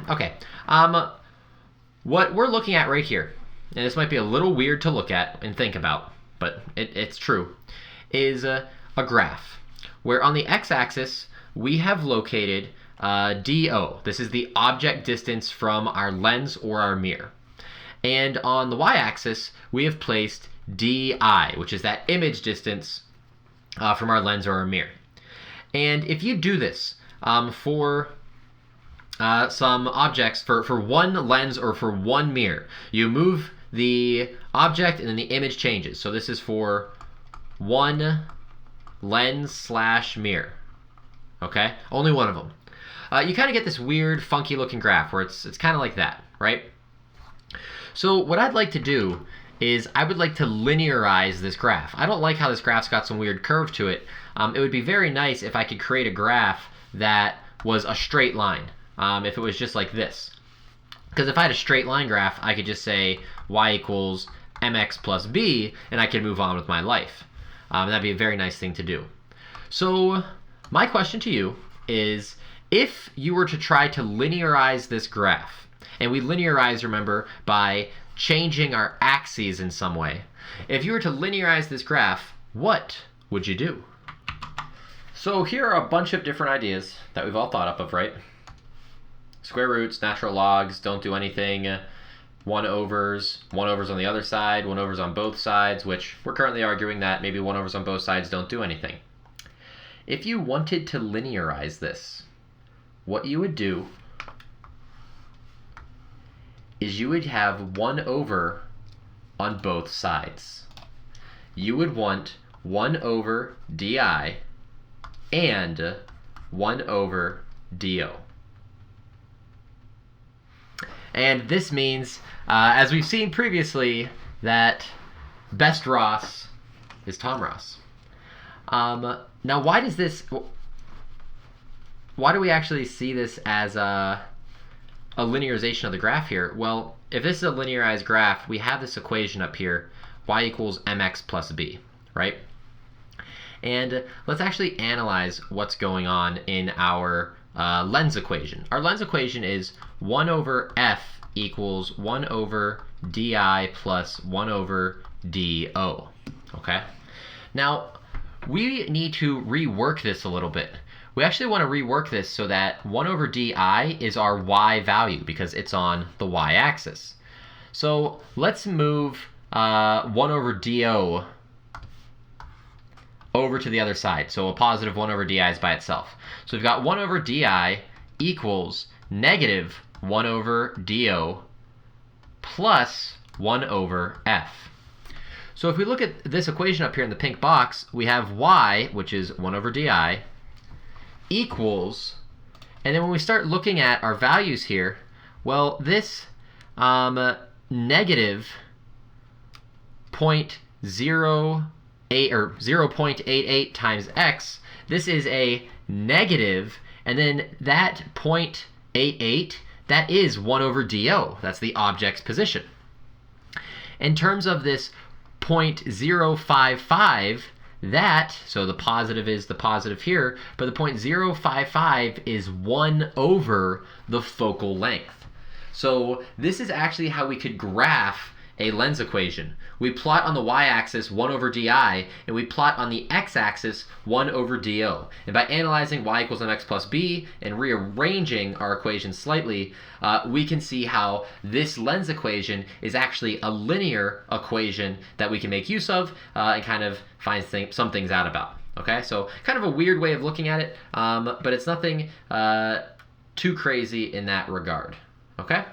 Okay. What we're looking at right here, and this might be a little weird to look at and think about, but it's true, is a graph where on the x-axis we have located DO. This is the object distance from our lens or our mirror. And on the y-axis, we have placed DI, which is that image distance from our lens or our mirror. And if you do this for some objects, for one lens or for one mirror, you move the object and then the image changes. So this is for one lens / mirror. Okay? Only one of them. You kind of get this weird, funky looking graph where it's kind of like that, right? So what I'd like to do is I would like to linearize this graph. I don't like how this graph's got some weird curve to it. It would be very nice if I could create a graph that was a straight line, if it was just like this. Because if I had a straight line graph, I could just say y equals mx plus b, and I could move on with my life. That'd be a very nice thing to do. So my question to you is, if you were to try to linearize this graph, and we linearize, remember, by changing our axes in some way. If you were to linearize this graph, what would you do? So here are a bunch of different ideas that we've all thought up of, right? Square roots, natural logs, don't do anything, 1/overs on the other side, 1/overs on both sides, which we're currently arguing that maybe 1/overs on both sides don't do anything. If you wanted to linearize this, what you would do is you would have 1/over on both sides. You would want 1/di and 1/do. And this means, as we've seen previously, that best Ross is Tom Ross. Now, why do we actually see this as a linearization of the graph here? Well, if this is a linearized graph, we have this equation up here, y equals mx plus b, right? And let's actually analyze what's going on in our lens equation. Our lens equation is 1/f equals 1/di plus 1/do, okay? Now, we need to rework this a little bit. We actually want to rework this so that 1/di is our y value because it's on the y-axis. So let's move 1/do over to the other side. So a positive 1/di is by itself. So we've got 1/di equals negative 1/do plus 1/f. So if we look at this equation up here in the pink box, we have y, which is 1/di, equals, and then when we start looking at our values here, well, this negative 0.08 or 0.88 times x, this is a negative, and then that 0.88, that is 1/do. That's the object's position. In terms of this 0.055, so the positive is the positive here, but the 0.055 is 1/over the focal length. So this is actually how we could graph a lens equation. We plot on the y-axis 1/di, and we plot on the x-axis 1/do. And by analyzing y equals mx plus b and rearranging our equation slightly, we can see how this lens equation is actually a linear equation that we can make use of and kind of find some things out about. Okay, so kind of a weird way of looking at it, but it's nothing too crazy in that regard. Okay?